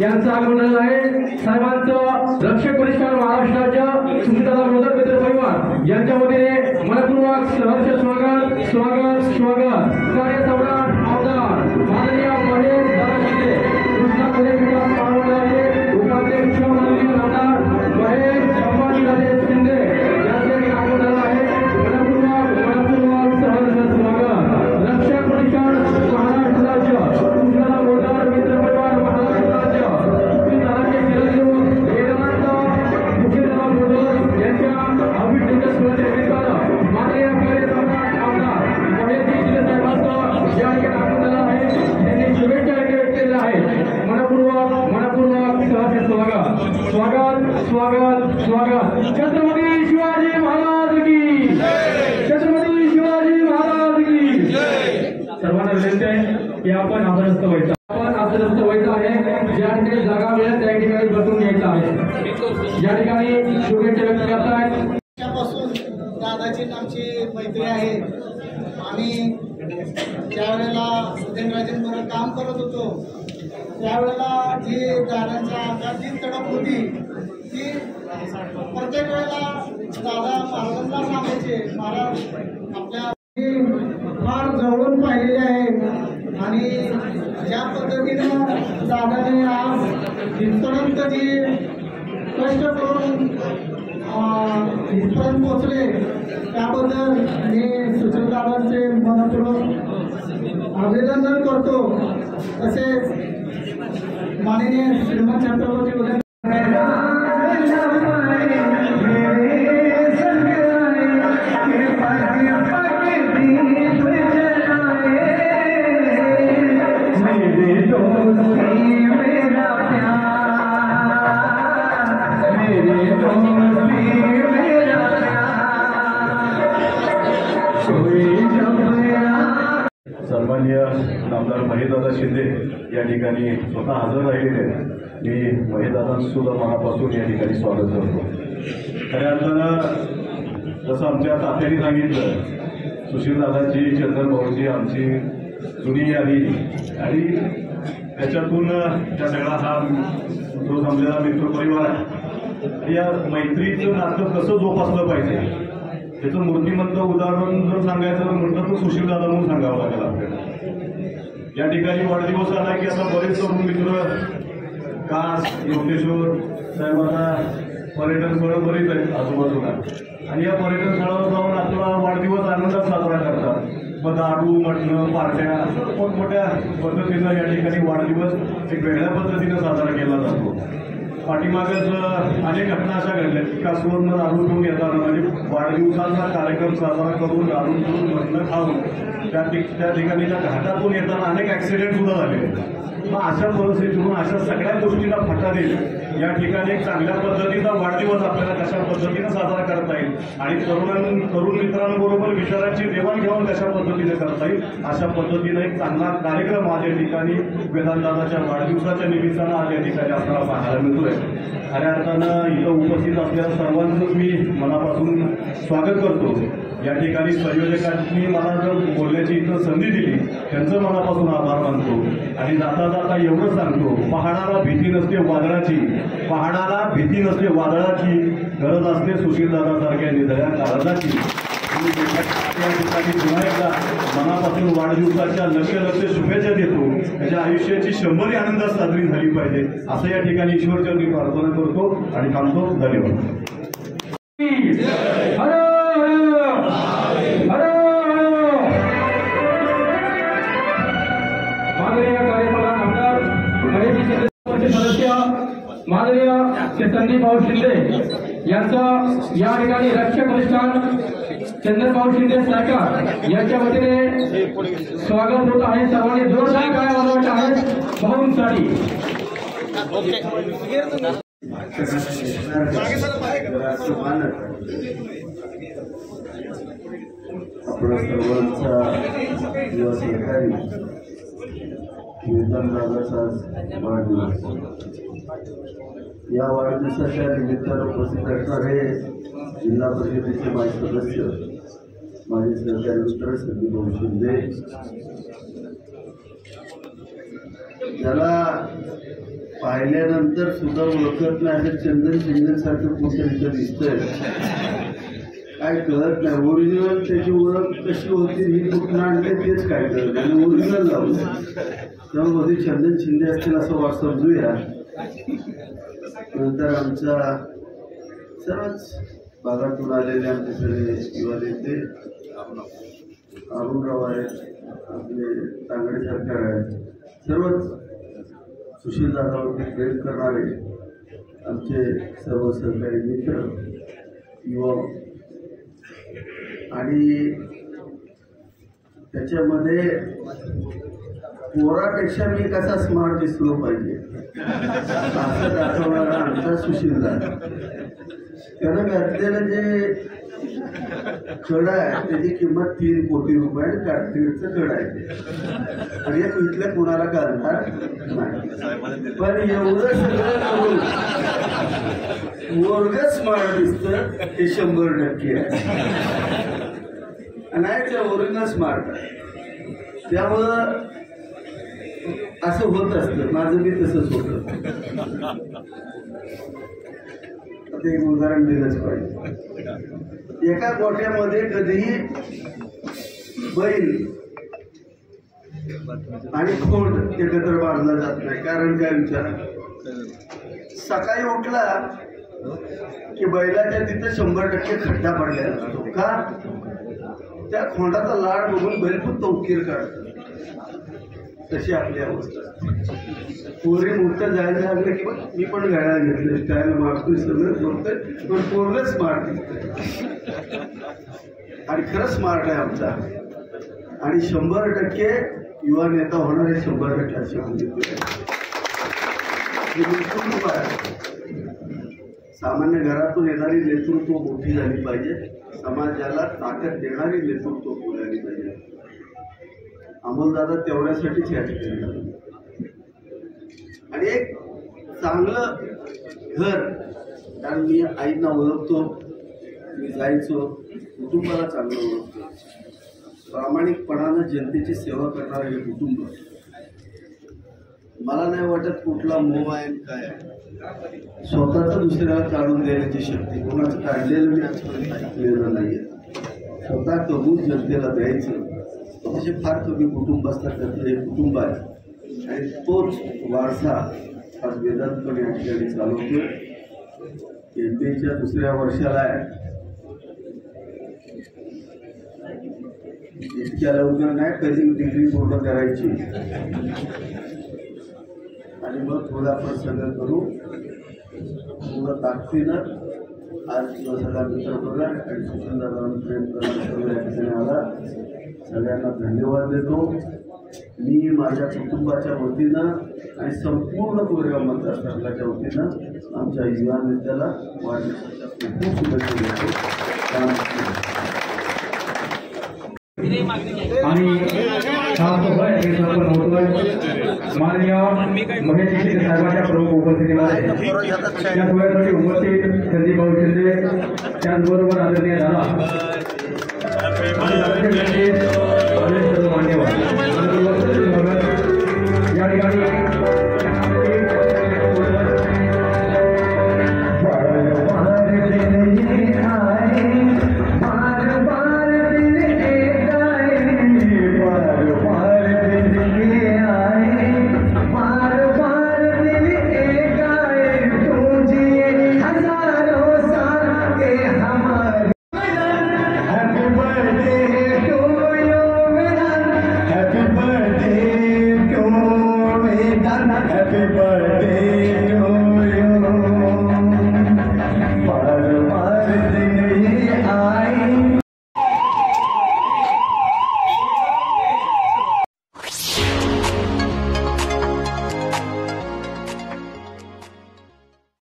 यांचं आगमन आहे। साहेबांचं रक्षक परिष्कार महाराष्ट्राच्या सुनीताला मोदक मित्र परिवार यांच्या वतीने मनपूर्वक सहर्ष स्वागत स्वागत स्वागत। कार्य सम्राट आमदार माननीय महेश दादा शिंदे कृष्णा कोल्हे विकास महामंडळाचे उपाध्यक्ष माननीय आमदार महेश संभाजीराजे शिंदे यांचे आगमन आहे। मनपूर्वक सहर्ष स्वागत। रक्षक परिष्कार महाराष्ट्र राज्य सुनीताला मोदक मित्र परिवार स्वागत स्वागत स्वागत। छत्रपती शिवाजी महाराज की छत्रपती शिवाजी महाराज की सर्वांना विनंती आहे की आपण आदरस्थ व्हायचं आहे। ज्या ठिकाणी जागा मिळेल त्या ठिकाणी बसून घ्यायचं आहे। या ठिकाणी शुभेच्छा व्यक्त करतायत। त्यापासून दादाची आमची मैत्री आहे। आम्ही ज्यावेळेला उदयनराजेंबरोबर काम करत होतो त्यावेळेला जी दादांच्या अंगात जी तडप होती ती प्रत्येक वेळेला दादा महाराजांना सांगायचे, महाराज आपल्या फार जवळून पाहिलेले आहे आणि ज्या पद्धतीनं दादाने आज इथपर्यंत जी कष्ट करून इथपर्यंत पोहोचले त्याबद्दल मी सुशील दादांचे मनपूर्वक अभिनंदन करतो। तसेच माननीय श्रीमंत छत्रपती उदय सन्माननीय आमदार महेशदादा शिंदे या ठिकाणी स्वतः हजर राहिलेले आहेत। मी महेशदादांचं सुद्धा मनापासून या ठिकाणी स्वागत करतो। खऱ्या अर्थानं जसं आमच्या तात्याने सांगितलं, सुशील दादाची चंदन भाऊची आमची जुनी यादी आणि त्याच्यातून त्या सगळा हा जो जमलेला मित्र परिवार आहे। या मैत्रीचं नातं कसं जोपासलं पाहिजे त्याचं मूर्तिमंत उदाहरण जर सांगायचं म्हटलं तर सुशील दादा म्हणून सांगावं लागेल आपल्याला। या ठिकाणी वाढदिवस आला की आता बरेच तरुण मित्र कास योगेश्वर साहेब आता पर्यटन स्थळं बरीच आहेत आजूबाजूला आणि या पर्यटन स्थळावर जाऊन आपला वाढदिवस आनंदात साजरा करतात। मग दारू मटणं पार्ट्या मोठमोठ्या पद्धतीनं या ठिकाणी वाढदिवस एक वेगळ्या पद्धतीनं साजरा केला जातो। पाठीमागच अनेक घटना अशा घडल्या की कासवरनं दारू घेऊन येताना म्हणजे वाढदिवसाचा कार्यक्रम साजरा करून दारू घेऊन मटणं खाऊन त्या ठिकाणीच्या घाटातून येताना अनेक ऍक्सिडेंट सुद्धा झाले। मग अशा परिस्थितीतून अशा सगळ्या गोष्टीला फाटा देईल या ठिकाणी एक चांगल्या पद्धतीचा वाढदिवस आपल्याला कशा पद्धतीनं साजरा करता येईल आणि तरुण मित्रांबरोबर विचारांची देवाणघेवाण कशा पद्धतीने करता येईल अशा पद्धतीने एक चांगला कार्यक्रम आज या ठिकाणी वेदांताच्या वाढदिवसाच्या निमित्तानं आज या ठिकाणी आपल्याला पाहायला मिळतोय। खऱ्या अर्थानं इथं उपस्थित असलेल्या सर्वांचंच मी मनापासून स्वागत करतो। या ठिकाणी संयोजकांनी मला जर बोलण्याची इथं संधी दिली त्यांचं मनापासून आभार मानतो आणि जाता जाता एवढं सांगतो, पहाडाला भीती नसते वादळाची, पहाडाला भीती नसते वादळाची, गरज असते सुशीलदादासारख्या निधड्या काळजाची। या ठिकाणी पुन्हा एकदा मनापासून वाढदिवसाच्या लक्ष शुभेच्छा देतो। त्याच्या आयुष्याची 100 आनंदात साजरी झाली पाहिजे असं या ठिकाणी ईश्वरचरणी प्रार्थना करतो आणि थांबतो। धन्यवाद। सदस्य माननीय संदीप भाऊ शिंदे यांचं या ठिकाणी रक्षक प्रतिष्ठान चंद्रभाऊ शिंदे सरकार यांच्या वतीने स्वागत होत आहे। सर्वांनी जोरदार टाळ्या वाजवायच्या आहेत भाऊंसाठी। आपल्या सर्वांचा सहकारी वेतनदाराचा वाढदिवस. या वाढदिवसाच्या निमित्तानं उपस्थित असणारे जिल्हा परिषदेचे माजी सदस्य माजी सहकारी मित्र संदीप भाऊ शिंदे, ज्याला पाहिल्यानंतर सुद्धा ओळखत नाही असं चंदन शिंदेसारखं कुठं इथं दिसतंय, काय कळत नाही. ओरिजिनल त्याची ओळख कशी होती ही कुठून आणले तेच काय कळत नाही. ओरिजिनल लावलं तेव्हा मध्ये चंदन शिंदे असतील असं समजूया. नंतर आमच्या सर्वच भागातून आलेले आमचे सगळे युवा नेते अरुणराव आहेत, आपले तांगडे सरकार आहेत, सर्वच सुशीलदादावरती प्रेम करणारे आमचे सर्व सहकारी मित्र युवा, आणि त्याच्यामध्ये पोरापेक्षा मी कसा स्मार्ट दिसलो पाहिजे असं दाखवणारा आमचा सुशीलदादा. त्यानं घातलेलं जे खड आहे त्याची किंमत 3 कोटी रुपये आणि काश्मीरचं खड आहे ते, आणि हे इथल्या कोणाला कळणार नाही. पण एवढं सगळं करून वर्ग स्मार्ट दिसतं हे 100% आहे, नाही ते ओरिजिनल स्मार्ट आहे. त्यामुळं असं होत असतं. माझं मी तसंच होतं. आता एक उदाहरण दिलंच पाहिजे. एका गोठ्यामध्ये कधीही बैल आणि खोंड एकत्र बांधला जात नाही. कारण काय विचार, सकाळी उठला की बैलाच्या तिथं 100% खड्डा पडलेला असतो. का? त्या खोंडाचा लाड बघून बैल फक्त उकीर काढतो. तशी आपली अवस्था. पोरे मोठं जायला लागलं की मग मी पण गाड्या घेतले, स्टाईल मारतोय, सगळं करतोय, पण पोरलं स्मार्ट दिसतंय. आणि खरंच स्मार्ट आहे आमचा. आणि 100% युवा नेता होणार आहे. 100% असे नेतृत्व आहे. सामान्य घरातून येणारी नेतृत्व मोठी झाली पाहिजे. समाजाला ताकद देणारी नेतृत्व बोलायला पाहिजे. अमोलदादा तेवढ्यासाठीच या ठिकाणी आले. आणि एक चांगलं घर, कारण मी आईंना ओळखतो, मी जायचो, कुटुंबाला चांगलं ओळखतो. प्रामाणिकपणानं जनतेची सेवा करणारं हे कुटुंब, मला नाही वाटत कुठला मोह आहे काय आहे. स्वतःचं दुसऱ्याला काढून देण्याची शक्ती कोणाचं काढलेलं मी आजपर्यंत ऐकलेलं नाहीये. स्वतः कबूल जनतेला द्यायचं असे फार कमी कुटुंब असतात. त्यातलं हे कुटुंब आहे. आणि तोच वारसा आज वेदांतपणे या ठिकाणी चालवतोय. MBAच्या 2ऱ्या वर्षाला आहे. इतक्या लवकर नाही, कधी डिग्री पूर्ण करायची आणि मग थोडा आपण सगळं करू. थोडं ताकदीनं आज सगळा मित्र बघा आणि सुशीलदादांना प्रेम करणारा सगळं या ठिकाणी आला. सगळ्यांना धन्यवाद देतो. मी माझ्या कुटुंबाच्या वतीनं आणि संपूर्ण कोरेगाव मतदारसंघाच्या वतीनं आमच्या युवा नेत्याला वाढदिवसाच्या खूप शुभेच्छा देतो. आणि माननीय महेश शिंदे साहेबांच्या प्रमुख उपस्थितीमध्ये या सोहळ्यासाठी उपस्थित संदीप भाऊ शिंदे, त्याचबरोबर आदरणीय दादा मान्यवर